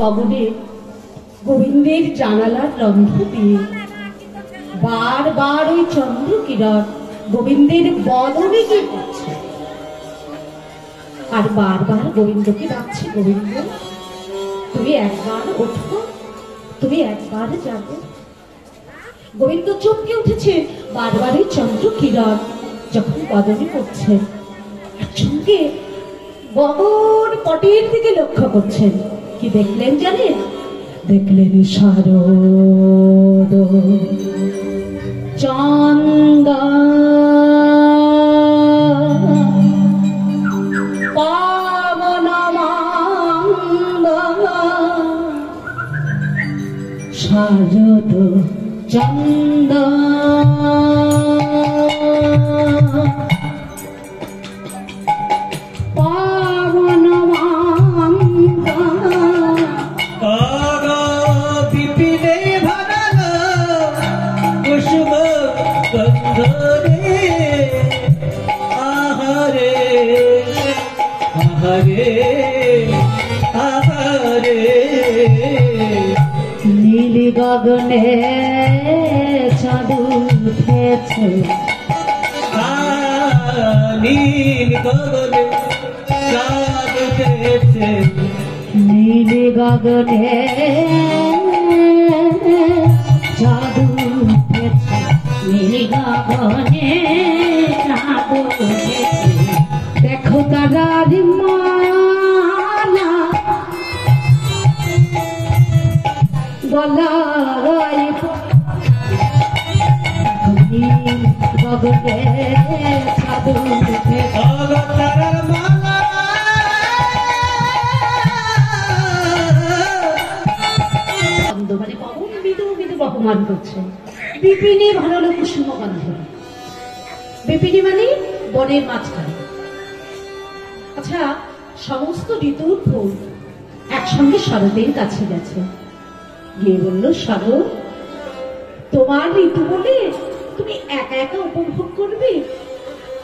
গগনে গোবিন্দের জানালার রন্ধ্র দিয়ে বারবার ওই চন্দ্র কিরণ গোবিন্দের বদনে কি করছে, আর বারবার গোবিন্দকে ডাকছে, গোবিন্দ তুমি একবার ওঠো, তুমি একবার যাবে। গোবিন্দ চমকে উঠেছে, বারবার ওই চন্দ্র কিরণ যখন বদনে পড়ছে, সঙ্গে গগন পটের দিকে লক্ষ্য করছেন। কি দেখলেন জানেন? দেখলেন শারদ চন্দ পাবন শারদ চন্দ নীল গগনে চাঁদ উঠেছে, নীল গগনে চাঁদ উঠেছে, নীল গগনে চাঁদ উঠেছে, নীল গগনে চাঁদ উঠেছে। দেখো তারার মালা গলায় গগনে চাঁদ উঠেছে, তারার মালা মানে পবন মৃদু মৃদু বহমান করছে। বিপিনী ভালো কুসুম গন্ধ, বিপিনী মানে বনের মাঝখানে। আচ্ছা, সমস্ত ঋতুর ফুল একসঙ্গে শরতের কাছে গেছে, গিয়ে বলল, শরৎ তোমার ঋতু বলে তুমি একা একা উপভোগ করবে,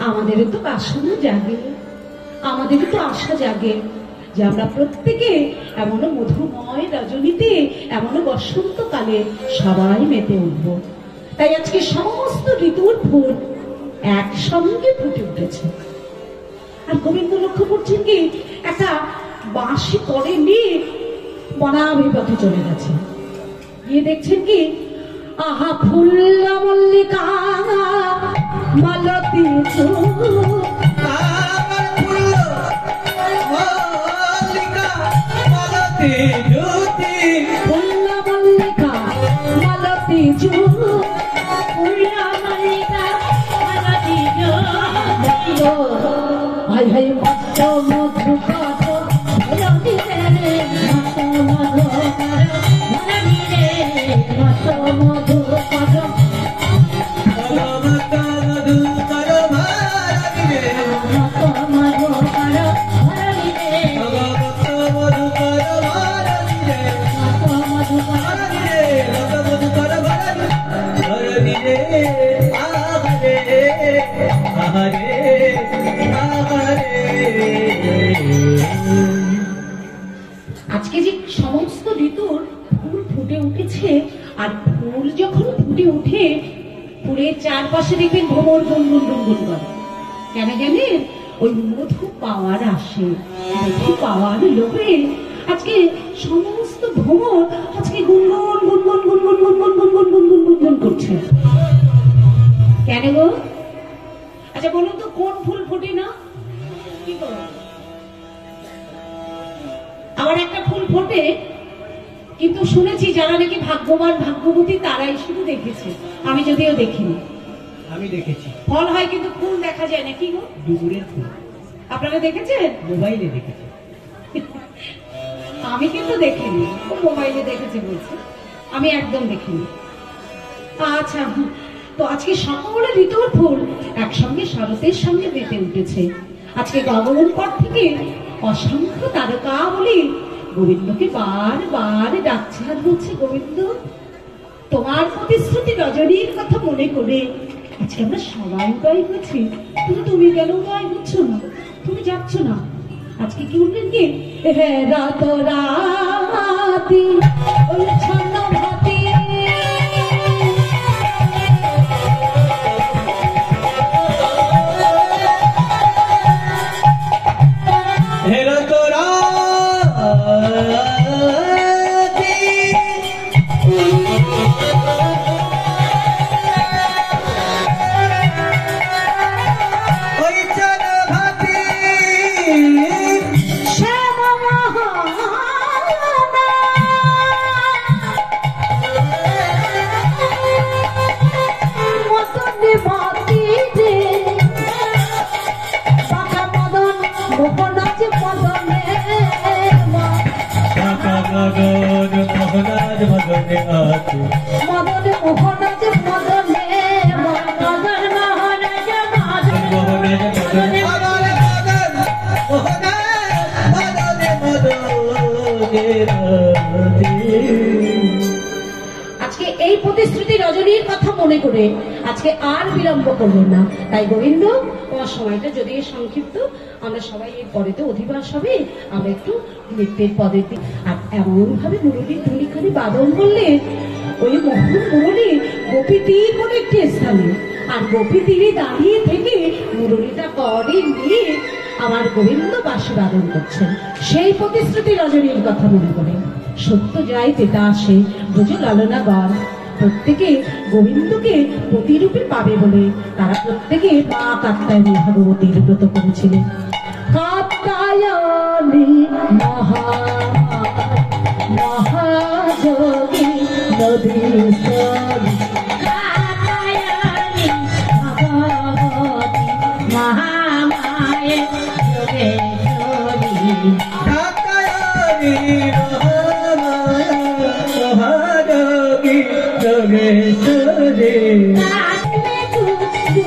আমাদেরও তো বাসনা জাগে, আমাদেরও তো আশা জাগে যে আমরা প্রত্যেকে এমন মধুময় রজনীতে, এমন বসন্তকালে সবাই মেতে উঠব। তাই আজকে সমস্ত ঋতুর ফুল একসঙ্গে ফুটে উঠেছে। আর গোবিন্দ লক্ষ্য করছেন কি, একটা বাঁশি করে নিয়ে বনাভিপথে চলে গেছে। গিয়ে দেখছেন কি, আহা ফুল্লা মল্লিকা মালতী ফুল্লা মল্লিকা মালতী হাই হাই মত মধু কত মধু কত আজকে যে সমস্ত ঋতুর ফুল ফুটে উঠেছে, আর ফুল যখন ফুটে উঠে ফুলের চারপাশে দেখবেন ভ্রমর গুনগুন গুনগুন করে। কেন জানেন? ওই মধু পাওয়ার আসে, মধু পাওয়ার লোভে আজকে সমস্ত ভ্রমর আজকে গুনগুন গুনগুন গুনগুন গুনগুন গুনগুন গুনগুন গুনগুন করছে। কেন গো? আচ্ছা বলুন তো, কোন ফুল ফোটে না? কি করো? আবার একটা ফুল ফোটে, কিন্তু শুনেছি যারা নাকি ভাগ্যবান ভাগ্যবতী তারাই শুধু দেখেছে, আমি যদিও দেখিনি। আমি দেখেছি ফল হয় কিন্তু ফুল দেখা যায় না। কি গো? ডুমুরের ফুল। আপনারা দেখেছেন? মোবাইলে দেখেছি। আমি কিন্তু দেখিনি। ও মোবাইলে দেখেছে বলছে, আমি একদম দেখিনি। আচ্ছা, তো আজকে সকল ঋতুর ফুল একসঙ্গে শরতের সঙ্গে মেতে উঠেছে। আজকে গগন পথ থেকে অসংখ্য তারকা বলে গোবিন্দকে বারবার ডাকছে, আর বলছে, গোবিন্দ তোমার প্রতিশ্রুতি রজনীর কথা মনে করে আজকে আমরা সবাই উদয় করছি, কিন্তু তুমি কেন উদয় হচ্ছ না? তুমি যাচ্ছ না। আজকে কি বললেন কি, হে রাত ভাতি ওই ছন্ন ভাতি হেরো তোরা ওই চল ভাতি শ্যামা মদনে ভাতি রে বাঁকা মদন মোহন আছে মদনে কাকা মদন মোহনাজ মদনে আছে মদনে মোহন আছে মদনে মদন মোহন আছে মদনে মোহনাজ মদনে মদনে আজকে এই প্রতিশ্রুতি রজনীর কথা মনে করে আজকে আর বিলম্ব করলেন না। তাই গোবিন্দ তোমার সময়টা যদি সংক্ষিপ্ত, আমরা সবাই এর পরেতে অধিবাস হবে, আমরা একটু নৃত্যের পদের দিক আর এমন ভাবে মুরলীর ধুলিখানি বাদন করলে ওই মোহন মুরলী গোপী তীর বলে একটি স্থানে, আর গোপী তীরে দাঁড়িয়ে থেকে মুরলীটা করে নিয়ে আমার গোবিন্দ বাঁশি বাদন করছেন। সেই প্রতিশ্রুতি রজনীর কথা মনে করে সত্য যায় তেতা আসে বুঝে লালনা গান প্রত্যেকে গোবিন্দকে প্রতিরূপে পাবে বলে তারা প্রত্যেকে মা কাত্যায়নী ভগবতীর ব্রত করেছিলেন। কাত্যায়নী মহাযোগী নদীশ্বরী কাত্যায়নী ভগবতী মহামায়ে যোগেশ্বরী কাকায়ানি মহামায়া মহাযোগী যোগেশ্বরী কাকায়ানি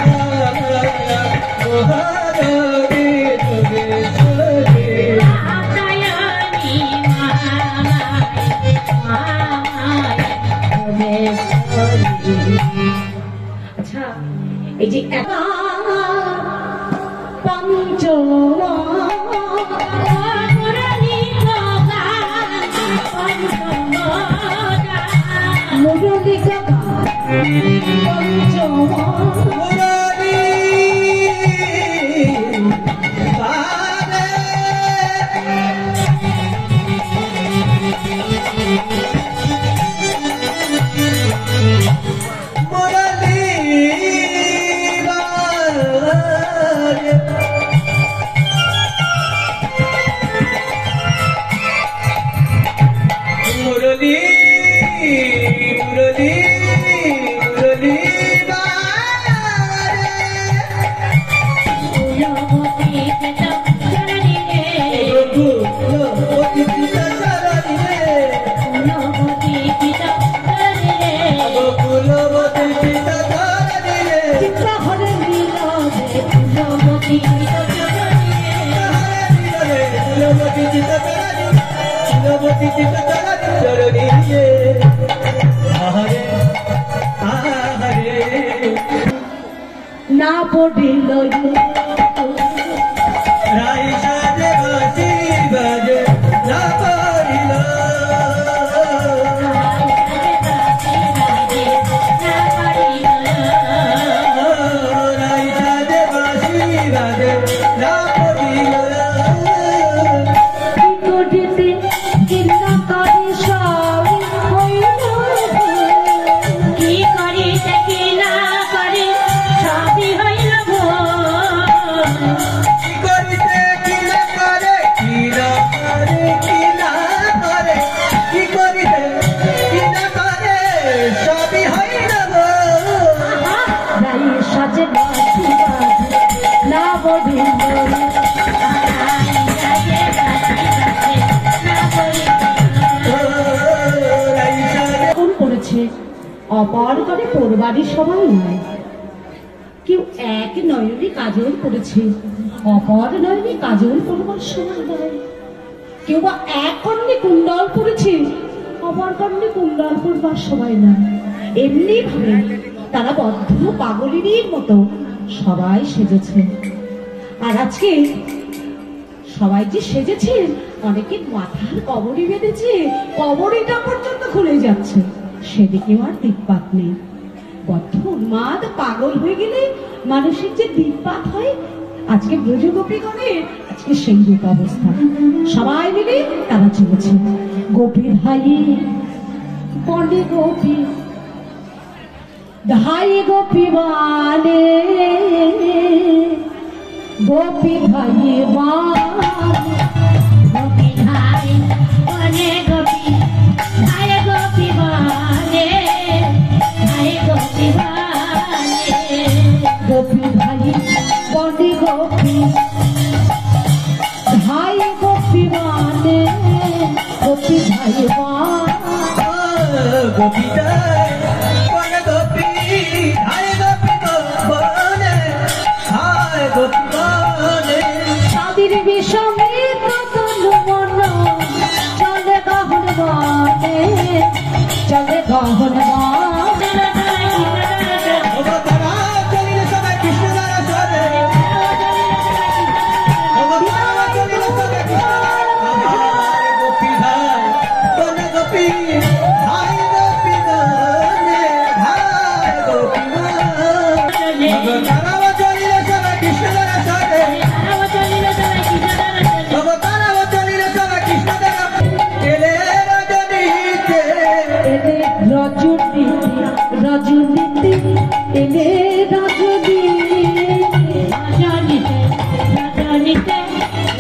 মহামায়া মহাযোগী যোগেশ্বরী আচ্ছা, এই যে পঞ্চমা মুরলী গান পঞ্চমা মুরলী বারে মুরলী বারে মুরলী মুরলী মুরলী বারে প্রভু লোপতি পিতা চরণি রে গোকুলবতী পিতা চরণি রে চিত্রহরে লীলাজে ফুলবতী কুলবতী পিতা চরণি রে আহারে আহারে না পড়িল রাই সাজে বাসি বাজে না পারিল রাই সাজে বাসি বাজে না পারিল করিতে কিনা করি সব হইল কি করিতে কিনা করি সবই হইল কি করিতে কি না করে কি না করে কি না করে কি করিতে কি না করে সবই হয় না গো রাই সাজে বাসি বাজে না বলিল রাই সাজে কোন করেছে অপার করে পড়বারই সবাই নয়, কেউ এক নয়নে কাজল করেছে অপর নয়নে কাজল করবার সময় নয়, কেউ বা এক কর্ণে কুণ্ডল করেছে অপর কর্ণে কুণ্ডল করবার সময় নয়। এমনি ভাবে তারা বদ্ধ পাগলিনীর মতো সবাই সেজেছে। আর আজকে সবাই যে সেজেছে, অনেকে মাথার কবরী বেঁধেছে, কবরীটা পর্যন্ত খুলে যাচ্ছে, সেদিকেও আর দিকপাত নেই। বদ্ধ উন্মাদ পাগল হয়ে গেলে মানুষের যে দিকপাত হয়, আজকে ব্রজগোপীগণের আজকে সেই রূপ অবস্থা। সবাই মিলে তারা চলেছে। গোপী ভাই বনে গোপী ধাই গোপী মানে, গোপী ভাই গোপী ভাই বনে গোপী ভাই গোপী বনে ভাই গোপী বনে গোপী ভাই বনে গোপী ধাই গোপী মানে, গোপী ভাই গোপী যায় বনে গোপী হায় গোপী বনে হায় গোপী বনে তাদের বিষমে কতন মন চলে গহন বনে, চলে গহন বনে। তারা চলিলে সবাই কৃষ্ণ দ্বারা চলে তারা চলিলে সবাই কৃষ্ণ হায় গোপী হায় বনে গোপী হায় গোপী বনে হায় গোপী বনে তারা চলিলে সবাই কৃষ্ণ দ্বারা চলে তারা চলিলে সবাই কৃষ্ণ দ্বারা এলে রজনীতে এলে রজনীতি, রজনীতি এলে রজনী, রজনীতে রজনীতে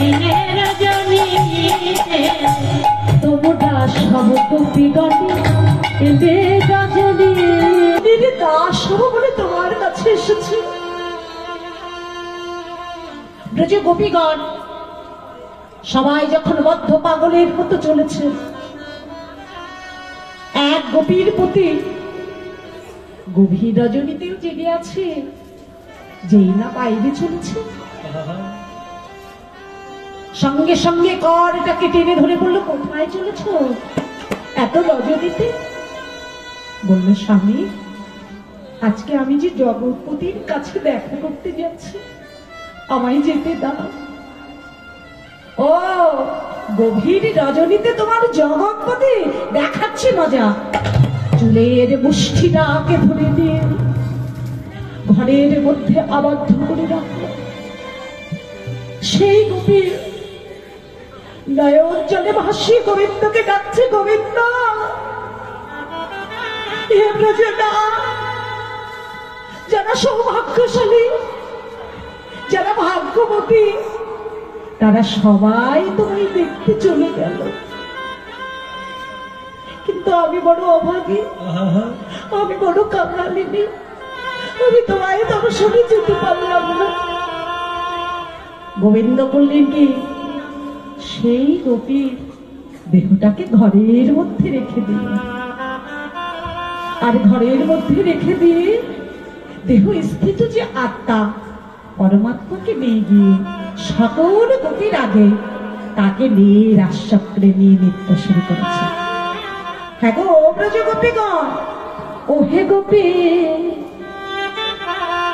এলে রজনীতে তোমরা সব গোপীগণে এলে রজনী। দাস হব বলে তোমার কাছে এসেছি। ব্রজ গোপীগণ সবাই যখন বদ্ধ পাগলের মতো চলেছে, এক গোপীর প্রতি গভীর রজনীতেও জেগে আছে, যেই না বাইরে চলেছে সঙ্গে সঙ্গে করটাকে টেনে ধরে বলল, কোথায় চলেছ এত রজনীতে? বলল, স্বামী আজকে আমি যে জগৎপতির কাছে দেখা করতে যাচ্ছি, আমায় যেতে দাও। ও গভীর রজনীতে তোমার জগৎপতি? দেখাচ্ছি মজা। চুলের মুষ্টিটাকে ধরে দিয়ে ঘরের মধ্যে আবদ্ধ করে রাখলো। সেই গোপী নয়ন জলে ভাসিয়ে গোবিন্দকে ডাকছে, গোবিন্দ হে ব্রজনা, যারা সৌভাগ্যশালী, যারা ভাগ্যবতী, তারা সবাই তোমায় দেখতে চলে গেল, কিন্তু আমি বড় অভাগী, আমি বড় কাঙালিনী, আমি তোমায় দর্শনে যেতে পারলাম না। গোবিন্দ বললেন কি, সেই গোপীর দেহটাকে ঘরের মধ্যে রেখে দিন, আর ঘরের মধ্যে রেখে দিয়ে দেহ স্থিত যে আত্মা পরমাত্মাকে নিয়ে গিয়ে সকল গোপীর আগে তাকে নিয়ে রাসচক্রে নিয়ে নৃত্য শুরু করেছে। হ্যাঁ গো ব্রজ গোপীগণ, ও হে গোপী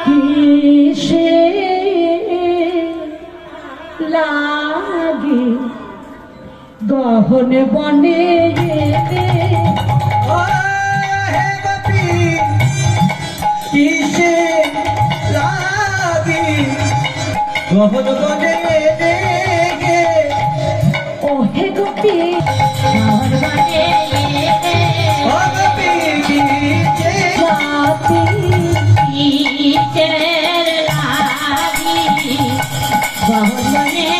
কিসে লাগে গহন বনে, ও হে গোপী কিসে লাগি গহন বনে গে ও হে গোপী গহন বনে ও গোপী কিসে জাতি কিসের লাগি গহন বনে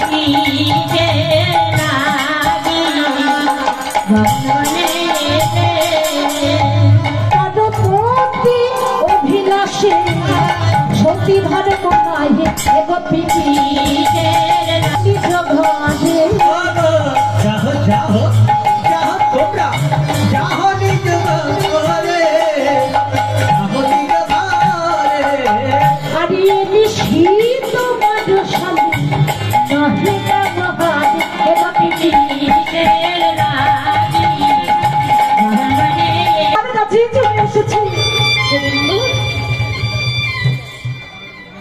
কিসের লাগি গহন বনে পদপতি অভিলাষে সতী ভার কোনায় হে গোপী কিসের লাগি নিজ ঘরে যাহো যাহো যাহো তোমরা যাহো নিজ ঘরে যাহো নিজ ঘরে হারিয়ে নিশীত মধুশালী নহে মহান হে গোপী কিসের লাগি গহন বনে আমার কাছে চলে এসেছি।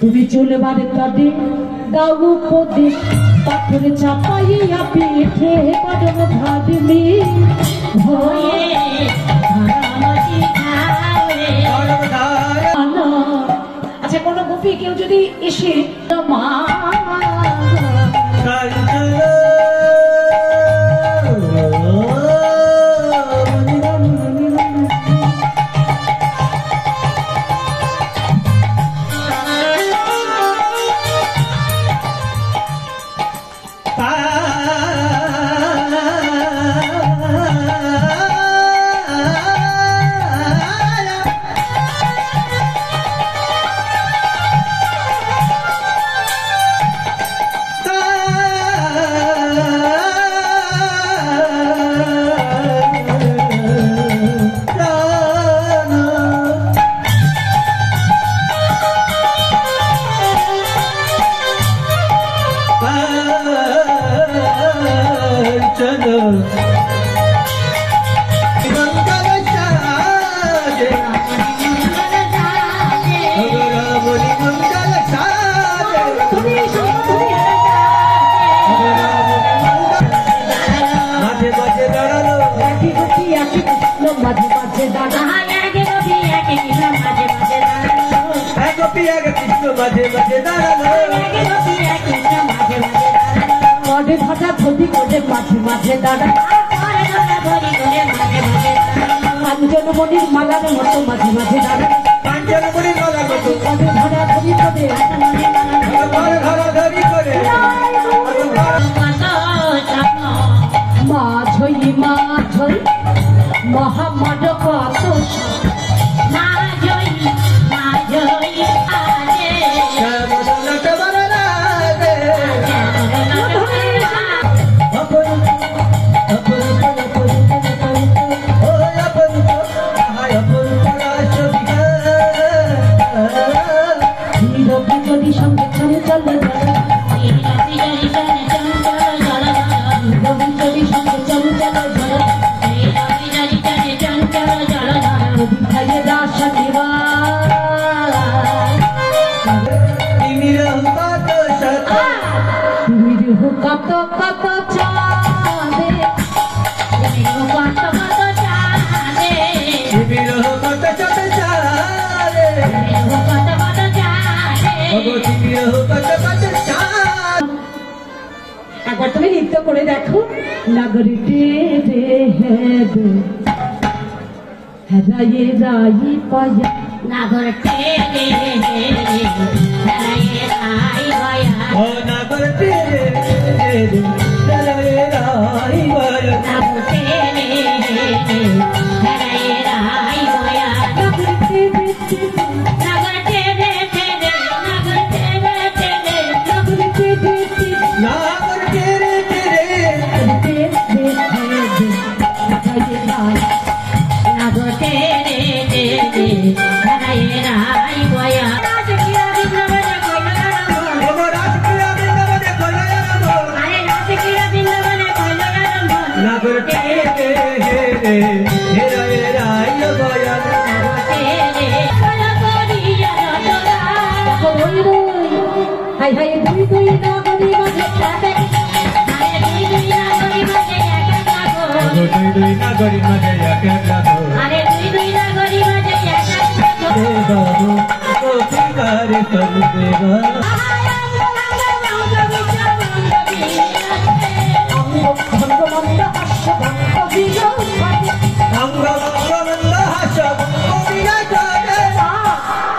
তুমি চলবার তটে দাও উপদেশ পাথরে চাপাইয়া পিঠে কদম ধাদমি হয়ে ধরমটি খাওয়ে আচ্ছা কোন গোপী কেউ যদি এসে মা মাঝে মাঝে দাদা আগে রবি আগে কৃষ্ণ মাঝে মাঝে দাঁড়ালো গোপী আগে কৃষ্ণ মাঝে মাঝে দাঁড়ালো আগে রবি আগে কৃষ্ণ মাঝে মাঝে দাঁড়ালো মনে ধরা ধরি করে মাঝে মাঝে দাদা পরে ধরা ধরি করে মাঝে মাঝে দাঁড়ালো কাঞ্চন মনির মালার মতো মাঝে মাঝে দাদা কাঞ্চন মনির মালা কত মনে ধরা ধরি করে ঘরে ঘরা ধরি করে মাঝই মাঝই মহামাড কত না জয়ী না জয়ী আজে যদি সঙ্গে চলে চলে যদি সঙ্গে চলে চলে খাইয়ে দাস কত কত চাঁদে একবার তুমি নৃত্য করে দেখো নাগরিকে রে হেদ হেদায়ে রাই পায়া নাগর টেরে হারায়ে রাই গয়া নাগর টেরে হারায়ে রাই গয়া নাগরিকে নাগর টেরে টেরে নাগর টেরে টেরে নাগর তেরে তেরে নাগর টেরে টেরে হারায়ে রাই গয়া রাজকিয়া বৃন্দাবনে কইলো আরে রাজকিয়া বৃন্দাবনে কইলো নাগর তেরে হে রে রাই গয়া হাই হাই দুই দুই নাগরি মাঝে থাকে দুই নাগরি মাঝে একা লাগো বাবু গোপী গারে করু দেবা ভঙ্গমন্দ হাস্য ভঙ্গ বিজয় অঙ্গমঙ্গমন্দ হাস গোপীরা জানে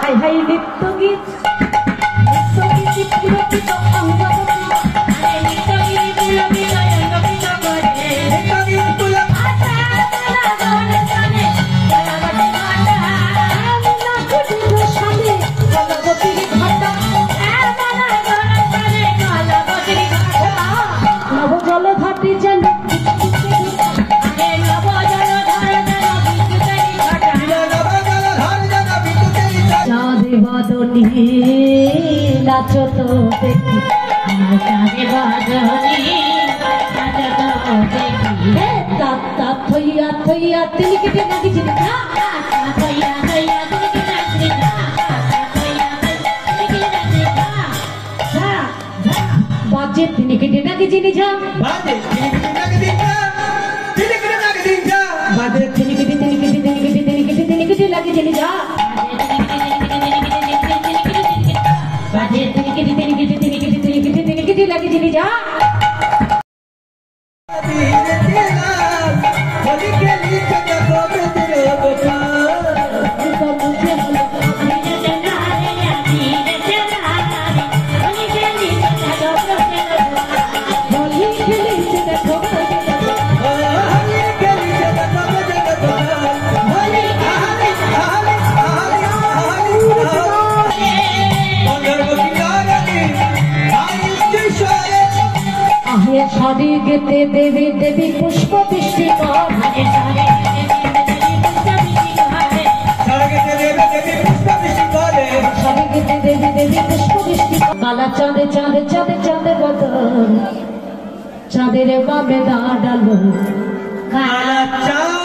হাই হাই নৃত্য গীত পুরকিত অঙ্গবতী নবজল ঘাটি যেন চাঁদে বাদনী নাচত দেখি থইয়া থইয়া তিনি কেটে নাগিছিল বাজে তিনি কেটে নাকি জিনি যা বাজে তিনিকিটি নাকি দিনটা বাজে তিনি কেটে লাগে জিনি যা বাজে তিনি কেটে লাগে জিনি যা ধীরে দিলাম বলি গেলি কথা কবে দিল গোপাল সারি গেতে দেবী দেবী পুষ্প বৃষ্টি কর সারি গেতে দেবী দেবী পুষ্প বৃষ্টি কালা চাঁদে চাঁদে চাঁদে চাঁদে বদল চাঁদের বাবে দাঁড়ালো কালা চাঁদ